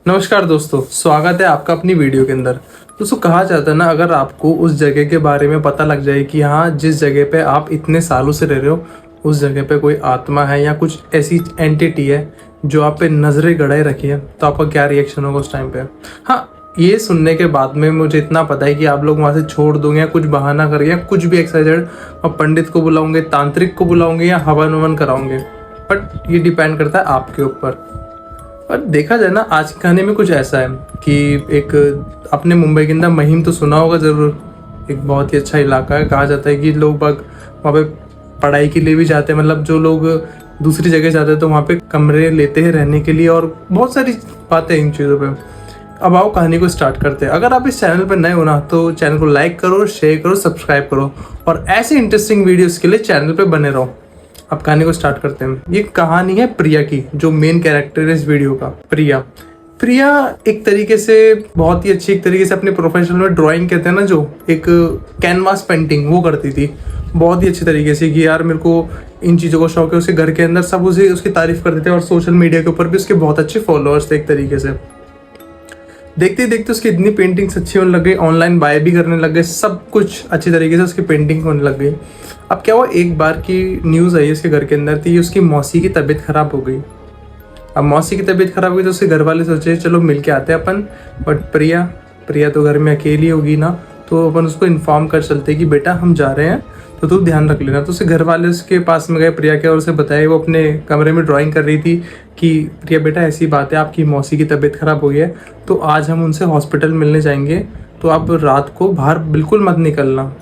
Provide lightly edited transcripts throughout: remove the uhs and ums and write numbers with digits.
नमस्कार दोस्तों, स्वागत है आपका अपनी वीडियो के अंदर। दोस्तों, कहा जाता है ना, अगर आपको उस जगह के बारे में पता लग जाए कि हाँ, जिस जगह पे आप इतने सालों से रह रहे हो उस जगह पे कोई आत्मा है या कुछ ऐसी एंटिटी है जो आप पे नजरें गड़ाए रखी है, तो आपका क्या रिएक्शन होगा उस टाइम पे। हाँ, ये सुनने के बाद में मुझे इतना पता है कि आप लोग वहाँ से छोड़ दोगे या कुछ बहाना करेंगे या कुछ भी एक्साइटेड, और पंडित को बुलाओगे, तांत्रिक को बुलाओगे या हवन ववन कराओगे। बट ये डिपेंड करता है आपके ऊपर। पर देखा जाए ना, आज के खाने में कुछ ऐसा है कि एक, आपने मुंबई के अंदर महिम तो सुना होगा ज़रूर। एक बहुत ही अच्छा इलाका है। कहा जाता है कि लोग बाग वहाँ पे पढ़ाई के लिए भी जाते हैं, मतलब जो लोग दूसरी जगह जाते हैं तो वहाँ पे कमरे लेते हैं रहने के लिए, और बहुत सारी बातें इन चीज़ों पे। अब आओ कहानी को स्टार्ट करते हैं। अगर आप इस चैनल पर नए हो ना, तो चैनल को लाइक करो, शेयर करो, सब्सक्राइब करो, और ऐसे इंटरेस्टिंग वीडियोस के लिए चैनल पे बने रहो। अब कहानी को स्टार्ट करते हैं। ये कहानी है प्रिया की, जो मेन कैरेक्टर है इस वीडियो का। प्रिया प्रिया एक तरीके से बहुत ही अच्छी, एक तरीके से अपने प्रोफेशनल में ड्राइंग कहते हैं ना, जो एक कैनवास पेंटिंग वो करती थी बहुत ही अच्छी तरीके से। कि यार मेरे को इन चीज़ों का शौक है। उसके घर के अंदर सब उसे उसकी तारीफ करते थे, और सोशल मीडिया के ऊपर भी उसके बहुत अच्छे फॉलोअर्स थे एक तरीके से। देखते ही देखते उसकी इतनी पेंटिंग्स अच्छी होने लग गई, ऑनलाइन बाय भी करने लग गए, सब कुछ अच्छी तरीके से उसकी पेंटिंग होने लग गई। अब क्या हुआ, एक बार की न्यूज़ आई उसके घर के अंदर थी, उसकी मौसी की तबीयत खराब हो गई। अब मौसी की तबीयत खराब हुई तो उसके घर वाले सोचे चलो मिल के आते हैं अपन। बट प्रिया प्रिया तो घर में अकेली होगी ना, तो अपन उसको इन्फॉर्म कर चलते कि बेटा हम जा रहे हैं, तो तू ध्यान रख लेना। तो उसके घर वाले उसके पास में गए प्रिया के, और उसे बताया, वो अपने कमरे में ड्राइंग कर रही थी कि प्रिया बेटा ऐसी बात है, आपकी मौसी की तबीयत खराब हो गई है, तो आज हम उनसे हॉस्पिटल मिलने जाएंगे, तो आप रात को बाहर बिल्कुल मत निकलना,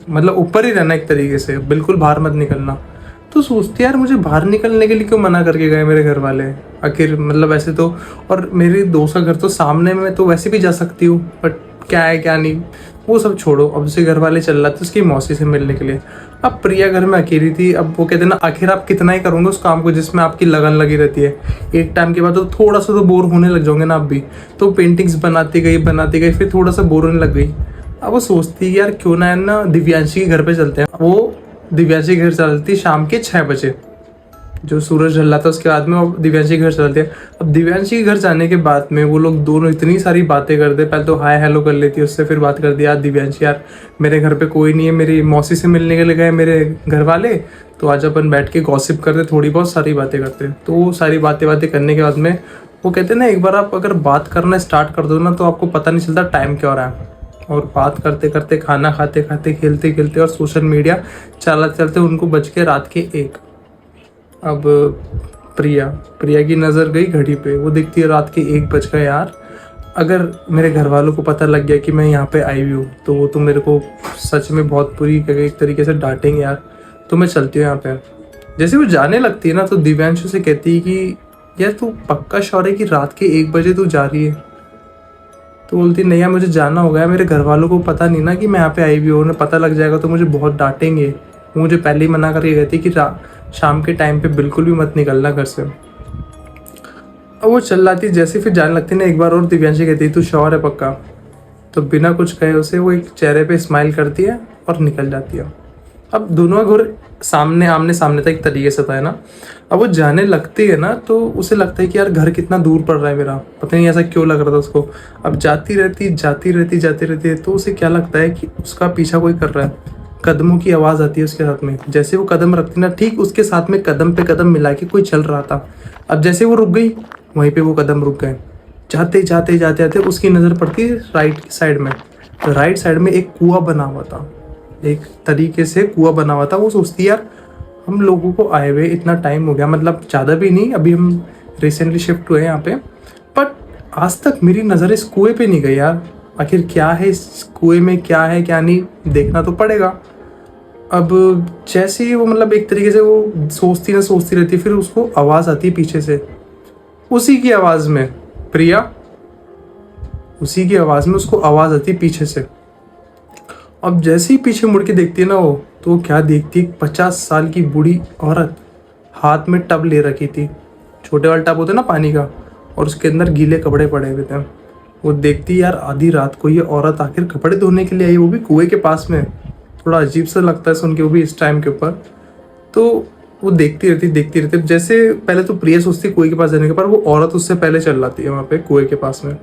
मतलब ऊपर ही रहना, एक तरीके से बिल्कुल बाहर मत निकलना। तो सोचते यार, मुझे बाहर निकलने के लिए क्यों मना करके गए मेरे घर वाले आखिर, मतलब ऐसे तो, और मेरे दोस्त का घर तो सामने में, तो वैसे भी जा सकती हूँ, बट क्या है क्या नहीं, वो सब छोड़ो। अब उसके घर वाले चल रहा था उसकी मौसी से मिलने के लिए। अब प्रिया घर में अकेली थी। अब वो कहते ना, आखिर आप कितना ही करोगे उस काम को जिसमें आपकी लगन लगी रहती है, एक टाइम के बाद तो थोड़ा सा तो बोर होने लग जाओगे ना आप भी। तो पेंटिंग्स बनाती गई, फिर थोड़ा सा बोर होने लग गई। अब वो सोचती यार क्यों ना दिव्यांशी के घर पे चलते हैं। वो दिव्यांशी के घर चलती शाम के 6 बजे, जो सूरज ढल रहा था उसके बाद में वो दिव्यांशी के घर चलते हैं। अब दिव्यांशी के घर जाने के बाद में वो लोग दोनों इतनी सारी बातें करते, पहले तो हाय हेलो कर लेती, उससे फिर बात कर दी, यार दिव्यांशी यार मेरे घर पे कोई नहीं है, मेरी मौसी से मिलने के लिए गए मेरे घर वाले, तो आज अपन बैठ के गॉसिप करते, थोड़ी बहुत सारी बातें करते। तो वो सारी बातें करने के बाद में वो कहते हैं ना, एक बार आप अगर बात करना स्टार्ट कर दो ना, तो आपको पता नहीं चलता टाइम क्या हो रहा है। और बात करते करते, खाना खाते खाते, खेलते खेलते और सोशल मीडिया चलाते चलते उनको बज के रात के 1। अब प्रिया की नज़र गई घड़ी पे, वो देखती है रात के 1 बज गए। यार अगर मेरे घर वालों को पता लग गया कि मैं यहाँ पे आई हुई हूँ, तो वो तो मेरे को सच में बहुत बुरी एक तरीके से डांटेंगे यार, तो मैं चलती हूँ यहाँ पे। जैसे वो जाने लगती है ना, तो दिव्यांशु से कहती है कि यार तू पक्का श्योर है कि रात के 1 बजे तू जा रही है। तो बोलती नहीं यार, मुझे जाना होगा, मेरे घर वालों को पता नहीं ना कि मैं यहाँ पे आई हुई हूँ, उन्हें पता लग जाएगा तो मुझे बहुत डांटेंगे। वो मुझे पहले ही मना करके गई थी कि शाम के टाइम पे बिल्कुल भी मत निकलना घर से। अब वो चल रही थी, जैसे फिर जाने लगती ना, एक बार और दिव्यांशी कहती तू श्योर है पक्का, तो बिना कुछ कहे उसे वो एक चेहरे पे स्माइल करती है और निकल जाती है। अब दोनों घर सामने आमने सामने तक एक तरीके से था, है ना। अब वो जाने लगती है ना, तो उसे लगता है कि यार घर कितना दूर पड़ रहा है मेरा, पता नहीं ऐसा क्यों लग रहा था उसको। अब जाती रहती है, तो उसे क्या लगता है कि उसका पीछा कोई कर रहा है। कदमों की आवाज़ आती है उसके साथ में, जैसे वो कदम रखती ना, ठीक उसके साथ में कदम पे कदम मिला के कोई चल रहा था। अब जैसे वो रुक गई, वहीं पे वो कदम रुक गए। जाते उसकी नज़र पड़ती है राइट साइड में। तो राइट साइड में एक कुआं बना हुआ था, एक तरीके से कुआं बना हुआ था। वो सोचती यार हम लोगों को आए हुए इतना टाइम हो गया, मतलब ज़्यादा भी नहीं, अभी हम रिसेंटली शिफ्ट हुए यहाँ पे, बट आज तक मेरी नज़र इस कुएं पे नहीं गई यार। आखिर क्या है इस कुएं में, क्या है क्या नहीं, देखना तो पड़ेगा। अब जैसे ही वो, मतलब एक तरीके से वो सोचती रहती, फिर उसको आवाज़ आती है पीछे से, उसी की आवाज़ में प्रिया, उसी की आवाज़ में उसको आवाज़ आती है पीछे से। अब जैसे ही पीछे मुड़ के देखती है ना वो, तो वो क्या देखती है, 50 साल की बूढ़ी औरत हाथ में टब ले रखी थी, छोटे वाला टब होता है ना पानी का, और उसके अंदर गीले कपड़े पड़े हुए थे। वो देखती यार आधी रात को ये औरत आखिर कपड़े धोने के लिए आई, वो भी कुएं के पास में। थोड़ा अजीब सा लगता है सुन के, वो भी इस टाइम के ऊपर। तो वो देखती रहती। जैसे पहले तो प्रिया सोचती कुएं के पास जाने के, पर वो औरत उससे पहले चल लाती है वहाँ पे कुएं के पास में।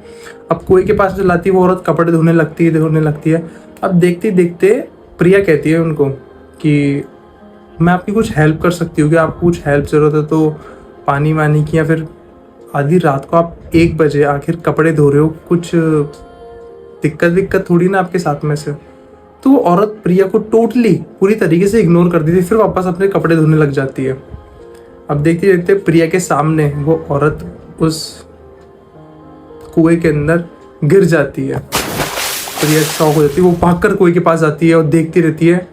अब कुएं के पास चल लाती है वो औरत, कपड़े धोने लगती है। अब देखते देखते प्रिया कहती है उनको कि मैं आपकी कुछ हेल्प कर सकती हूँ, कि आपको कुछ हेल्प ज़रूरत है तो पानी वानी की, या फिर आधी रात को आप 1 बजे आखिर कपड़े धो रहे हो, कुछ दिक्कत थोड़ी ना आपके साथ में से। तो वो औरत प्रिया को टोटली पूरी तरीके से इग्नोर कर दी थी, फिर वापस अपने कपड़े धोने लग जाती है। अब देखते देखते प्रिया के सामने वो औरत उस कुएं के अंदर गिर जाती है। प्रिया शॉक हो जाती है, वो भागकर कुएं के पास जाती है और देखती रहती है।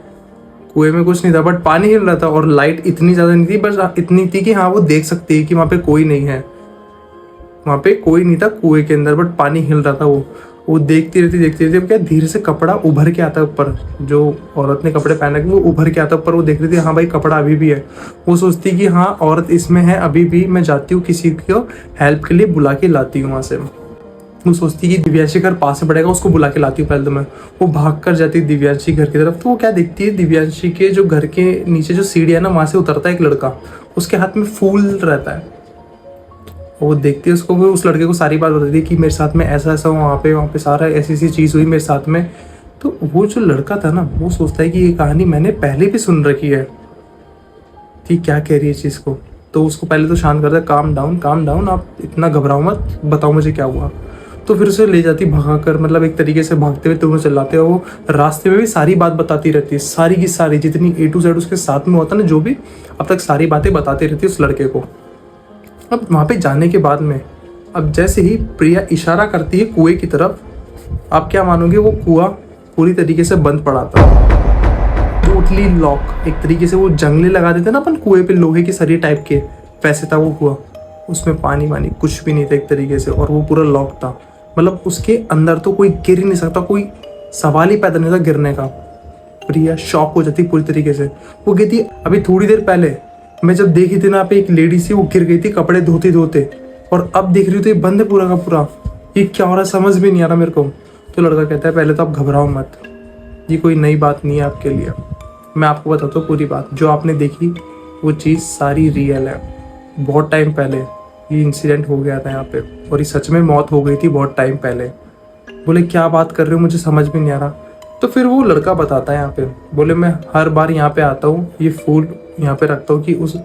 कुएं में कुछ नहीं था, बट पानी हिल रहा था और लाइट इतनी ज़्यादा नहीं थी, बस इतनी थी कि हाँ वो देख सकती है कि वहाँ पे कोई नहीं है। वहाँ पे कोई नहीं था कुएं के अंदर, बट पानी हिल रहा था। वो देखती रहती। क्या धीरे से कपड़ा उभर के आता है ऊपर, जो औरत ने कपड़े पहने वो उभर के आता है ऊपर। वो देख रही थी हाँ भाई कपड़ा अभी भी है। वो सोचती कि हाँ औरत इसमें है अभी भी, मैं जाती हूँ किसी को हेल्प के लिए बुला के लाती हूँ वहाँ से। वो सोचती कि दिव्यांशी घर पास में पड़ेगा, उसको बुला के लाती हूँ पहले तो मैं। वो भाग कर जाती है दिव्यांशी घर की तरफ। तो वो क्या देखती है, दिव्यांशी के जो घर के नीचे जो सीढ़ी है ना, वहाँ से उतरता है एक लड़का, उसके हाथ में फूल रहता है। वो देखती है उसको, फिर उस लड़के को सारी बात बताती है कि मेरे साथ में ऐसा वहाँ पे सारा ऐसी चीज़ हुई मेरे साथ में। तो वो जो लड़का था ना, वो सोचता है कि ये कहानी मैंने पहले भी सुन रखी है, कि क्या कह रही है चीज़ को। तो उसको पहले तो शांत करता है, काम डाउन, आप इतना घबराओ मत, बताओ मुझे क्या हुआ। तो फिर उसे ले जाती भगा कर, मतलब एक तरीके से भागते हुए दोनों चलाते हैं। वो रास्ते में भी सारी बात बताती रहती है, सारी की सारी जितनी A to Z उसके साथ में होता ना, जो भी अब तक सारी बातें बताती रहती है उस लड़के को। अब वहाँ पे जाने के बाद में, अब जैसे ही प्रिया इशारा करती है कुएं की तरफ, आप क्या मानोगे, वो कुआं पूरी तरीके से बंद पड़ा था, टोटली लॉक। एक तरीके से वो जंगले लगा देते ना अपन कुएं पे, लोहे की सरी टाइप के, वैसे था वो कुआं। उसमें पानी वानी कुछ भी नहीं था एक तरीके से, और वो पूरा लॉक था। मतलब उसके अंदर तो कोई गिर ही नहीं सकता, कोई सवाल ही पैदा नहीं था गिरने का। प्रिया शॉक हो जाती पूरी तरीके से। वो कहती अभी थोड़ी देर पहले मैं जब देखी थी ना पे एक लेडी सी, वो गिर गई थी कपड़े धोते धोते, और अब देख रही हूँ तो ये बंद है पूरा का पूरा, ये क्या हो रहा है समझ भी नहीं आ रहा मेरे को। तो लड़का कहता है पहले तो आप घबराओ मत, ये कोई नई बात नहीं है आपके लिए, मैं आपको बताता हूँ पूरी बात। जो आपने देखी वो चीज़ सारी रियल है। बहुत टाइम पहले ये इंसिडेंट हो गया था यहाँ पे, और ये सच में मौत हो गई थी बहुत टाइम पहले। बोले क्या बात कर रहे हो, मुझे समझ भी नहीं आ रहा। तो फिर वो लड़का बताता है यहाँ पे, बोले मैं हर बार यहाँ पे आता हूँ, ये फूल यहाँ पे रखता हूँ कि उस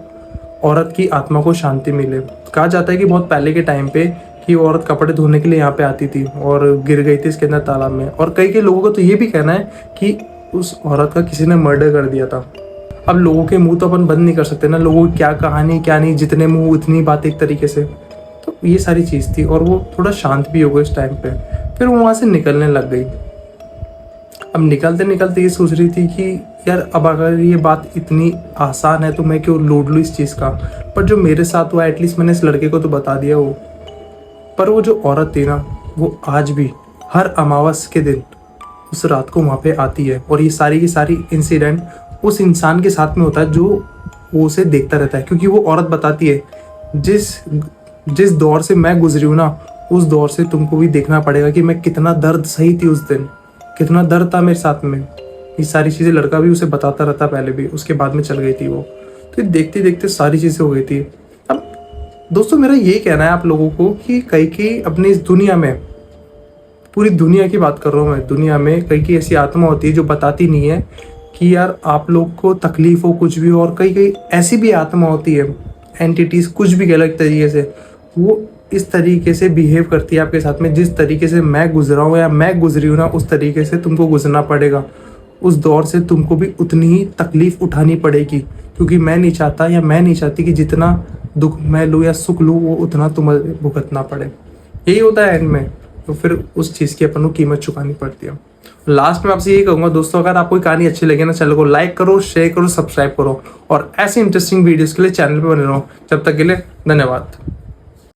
औरत की आत्मा को शांति मिले। कहा जाता है कि बहुत पहले के टाइम पे कि वो औरत कपड़े धोने के लिए यहाँ पे आती थी और गिर गई थी इसके अंदर तालाब में। और कई लोगों का तो ये भी कहना है कि उस औरत का किसी ने मर्डर कर दिया था। अब लोगों के मुंह तो अपन बंद नहीं कर सकते ना, लोगों की क्या कहानी क्या नहीं, जितने मुंह उतनी बात एक तरीके से। तो ये सारी चीज़ थी, और वो थोड़ा शांत भी हो गई इस टाइम पे। फिर वो वहाँ से निकलने लग गई। अब निकलते निकलते ये सोच रही थी कि यार अब अगर ये बात इतनी आसान है तो मैं क्यों लूट लूँ इस चीज़ का। पर जो मेरे साथ हुआ एटलीस्ट मैंने इस लड़के को तो बता दिया वो। पर वो जो औरत थी ना, वो आज भी हर अमावस के दिन उस रात को वहाँ पे आती है, और ये सारी की सारी इंसिडेंट उस इंसान के साथ में होता है जो वो उसे देखता रहता है। क्योंकि वो औरत बताती है जिस दौर से मैं गुजरी हूँ ना, उस दौर से तुमको भी देखना पड़ेगा कि मैं कितना दर्द सही थी उस दिन, कितना दर्द था मेरे साथ में। ये सारी चीज़ें लड़का भी उसे बताता रहता पहले भी, उसके बाद में चल गई थी वो। तो देखते देखते सारी चीज़ें हो गई थी। अब दोस्तों मेरा ये कहना है आप लोगों को कि कई अपनी इस दुनिया में, पूरी दुनिया की बात कर रहा हूँ मैं, दुनिया में कई ऐसी आत्मा होती है जो बताती नहीं है कि यार आप लोग को तकलीफ हो कुछ भी हो। और कई ऐसी भी आत्मा होती है, एंटिटीज कुछ भी गलत तरीके से, वो इस तरीके से बिहेव करती है आपके साथ में जिस तरीके से मैं गुजरा हूँ या मैं गुजरी हूँ ना, उस तरीके से तुमको गुजरना पड़ेगा। उस दौर से तुमको भी उतनी ही तकलीफ उठानी पड़ेगी, क्योंकि मैं नहीं चाहता या मैं नहीं चाहती कि जितना दुख मैं लूँ या सुख लूँ वो उतना तुम्हें भुगतना पड़े। यही होता है एंड में। तो फिर उस चीज़ की अपन को कीमत चुकानी पड़ती है। लास्ट में आपसे यही कहूँगा दोस्तों, अगर आपको कहानी अच्छी लगे ना, चैनल को लाइक करो, शेयर करो, सब्सक्राइब करो, और ऐसे इंटरेस्टिंग वीडियोस के लिए चैनल पे बने रहो। जब तक के लिए धन्यवाद।